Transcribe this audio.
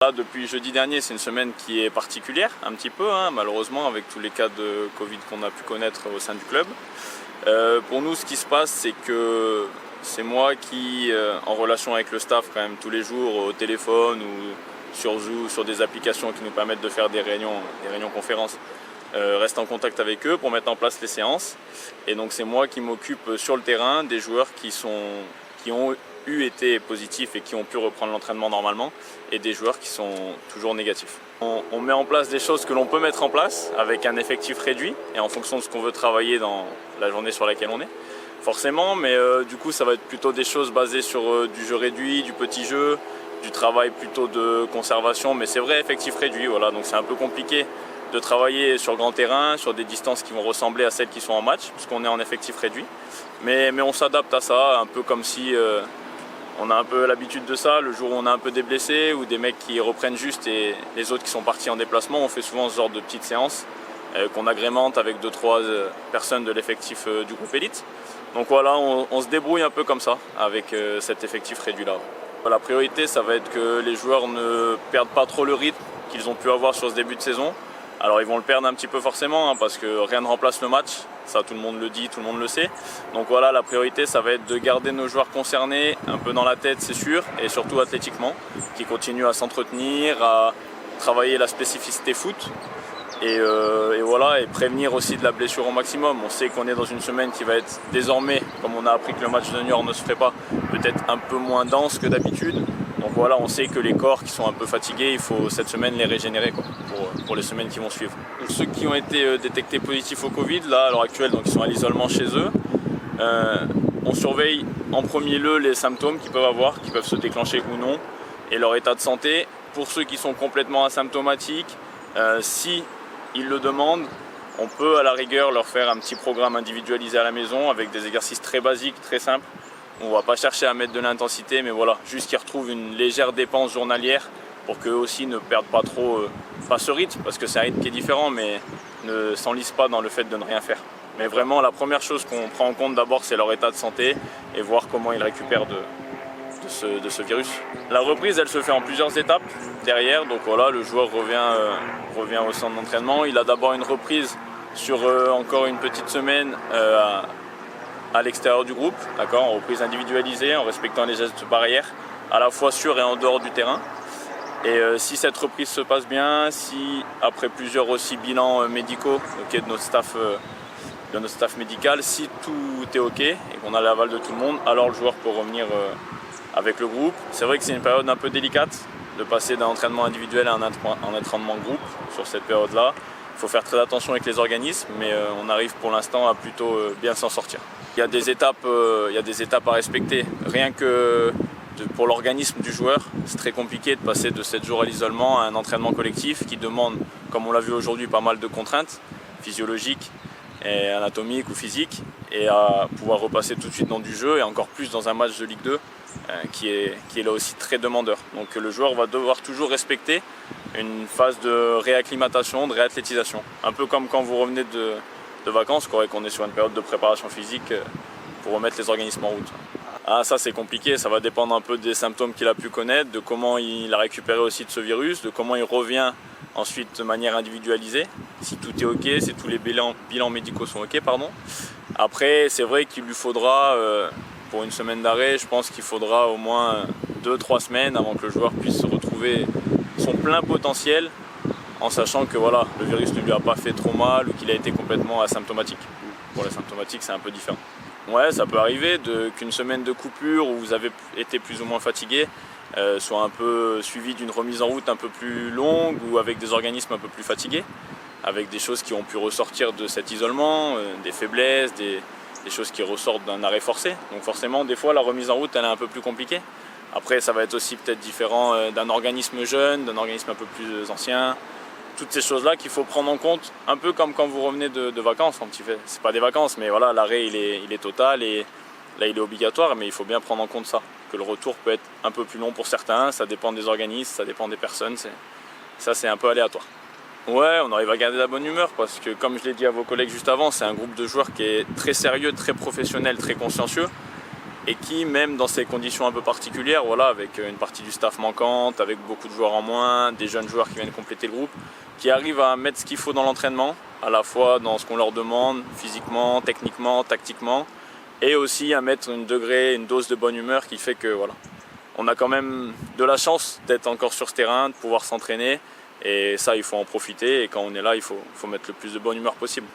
Là, depuis jeudi dernier, c'est une semaine qui est particulière, un petit peu, malheureusement, avec tous les cas de Covid qu'on a pu connaître au sein du club. Pour nous, ce qui se passe, c'est que c'est moi qui, en relation avec le staff quand même tous les jours, au téléphone ou sur Zoom, sur des applications qui nous permettent de faire des réunions conférences, reste en contact avec eux pour mettre en place les séances. Et donc c'est moi qui m'occupe sur le terrain des joueurs qui ont été positifs et qui ont pu reprendre l'entraînement normalement, et des joueurs qui sont toujours négatifs. On met en place des choses que l'on peut mettre en place avec un effectif réduit et en fonction de ce qu'on veut travailler dans la journée sur laquelle on est, forcément, mais du coup ça va être plutôt des choses basées sur du jeu réduit, du petit jeu, du travail plutôt de conservation, mais c'est vrai, effectif réduit, voilà, donc c'est un peu compliqué de travailler sur grand terrain, sur des distances qui vont ressembler à celles qui sont en match, puisqu'on est en effectif réduit, mais on s'adapte à ça, un peu comme si on a un peu l'habitude de ça. Le jour où on a un peu des blessés ou des mecs qui reprennent juste et les autres qui sont partis en déplacement, on fait souvent ce genre de petites séances qu'on agrémente avec 2-3 personnes de l'effectif du groupe élite. Donc voilà, on se débrouille un peu comme ça avec cet effectif réduit là. La priorité, ça va être que les joueurs ne perdent pas trop le rythme qu'ils ont pu avoir sur ce début de saison. Alors ils vont le perdre un petit peu forcément, parce que rien ne remplace le match, ça tout le monde le dit, tout le monde le sait. Donc voilà, la priorité ça va être de garder nos joueurs concernés un peu dans la tête, c'est sûr, et surtout athlétiquement, qui continuent à s'entretenir, à travailler la spécificité foot. Et voilà, et prévenir aussi de la blessure au maximum. On sait qu'on est dans une semaine qui va être désormais, comme on a appris que le match de Niort ne se ferait pas, peut-être un peu moins dense que d'habitude. Donc voilà, on sait que les corps qui sont un peu fatigués, il faut cette semaine les régénérer pour les semaines qui vont suivre. Ceux qui ont été détectés positifs au Covid, là à l'heure actuelle, donc ils sont à l'isolement chez eux. On surveille en premier lieu les symptômes qu'ils peuvent avoir, qui peuvent se déclencher ou non, et leur état de santé. Pour ceux qui sont complètement asymptomatiques, si ils le demandent, on peut à la rigueur leur faire un petit programme individualisé à la maison avec des exercices très basiques, très simples. On ne va pas chercher à mettre de l'intensité, mais voilà, juste qu'ils retrouvent une légère dépense journalière pour qu'eux aussi ne perdent pas trop, pas ce rythme, parce que c'est un rythme qui est différent, mais ne s'enlisent pas dans le fait de ne rien faire. Mais vraiment, la première chose qu'on prend en compte d'abord, c'est leur état de santé et voir comment ils récupèrent de ce virus. La reprise, elle se fait en plusieurs étapes derrière, donc voilà, le joueur revient au centre d'entraînement. Il a d'abord une reprise sur encore une petite semaine à l'extérieur du groupe, d'accord, en reprise individualisée, en respectant les gestes barrières, à la fois sur et en dehors du terrain. Et si cette reprise se passe bien, si après plusieurs aussi bilans médicaux de notre staff médical, si tout est ok et qu'on a l'aval de tout le monde, alors le joueur peut revenir avec le groupe. C'est vrai que c'est une période un peu délicate de passer d'un entraînement individuel à un entraînement de groupe sur cette période-là. Il faut faire très attention avec les organismes, mais on arrive pour l'instant à plutôt bien s'en sortir. Il y a des étapes à respecter. Rien que pour l'organisme du joueur, c'est très compliqué de passer de 7 jours à l'isolement à un entraînement collectif qui demande, comme on l'a vu aujourd'hui, pas mal de contraintes physiologiques et anatomiques ou physiques, et à pouvoir repasser tout de suite dans du jeu, et encore plus dans un match de Ligue 2 qui est là aussi très demandeur. Donc le joueur va devoir toujours respecter une phase de réacclimatation, de réathlétisation. Un peu comme quand vous revenez de vacances, qu'on est sur une période de préparation physique pour remettre les organismes en route. Ah, ça c'est compliqué, ça va dépendre un peu des symptômes qu'il a pu connaître, de comment il a récupéré aussi de ce virus, de comment il revient ensuite de manière individualisée, si tout est ok, si tous les bilans médicaux sont ok, pardon. Après, c'est vrai qu'il lui faudra, pour une semaine d'arrêt, je pense qu'il faudra au moins 2-3 semaines avant que le joueur puisse retrouver son plein potentiel, en sachant que voilà, le virus ne lui a pas fait trop mal ou qu'il a été complètement asymptomatique. Pour les symptomatiques, c'est un peu différent. Ouais, ça peut arriver qu'une semaine de coupure où vous avez été plus ou moins fatigué soit un peu suivie d'une remise en route un peu plus longue ou avec des organismes un peu plus fatigués, avec des choses qui ont pu ressortir de cet isolement, des faiblesses, des choses qui ressortent d'un arrêt forcé. Donc forcément, des fois, la remise en route, elle est un peu plus compliquée. Après, ça va être aussi peut-être différent d'un organisme jeune, d'un organisme un peu plus ancien. Toutes ces choses-là qu'il faut prendre en compte, un peu comme quand vous revenez de vacances. C'est pas des vacances, mais voilà, l'arrêt il est total et là il est obligatoire, mais il faut bien prendre en compte ça, que le retour peut être un peu plus long pour certains, ça dépend des organismes, ça dépend des personnes, ça c'est un peu aléatoire. Ouais, on arrive à garder la bonne humeur parce que, comme je l'ai dit à vos collègues juste avant, c'est un groupe de joueurs qui est très sérieux, très professionnel, très consciencieux. et qui, même dans ces conditions un peu particulières, voilà, avec une partie du staff manquante, avec beaucoup de joueurs en moins, des jeunes joueurs qui viennent compléter le groupe, qui arrivent à mettre ce qu'il faut dans l'entraînement, à la fois dans ce qu'on leur demande, physiquement, techniquement, tactiquement, et aussi à mettre une dose de bonne humeur qui fait que voilà, on a quand même de la chance d'être encore sur ce terrain, de pouvoir s'entraîner, et ça il faut en profiter, et quand on est là il faut mettre le plus de bonne humeur possible.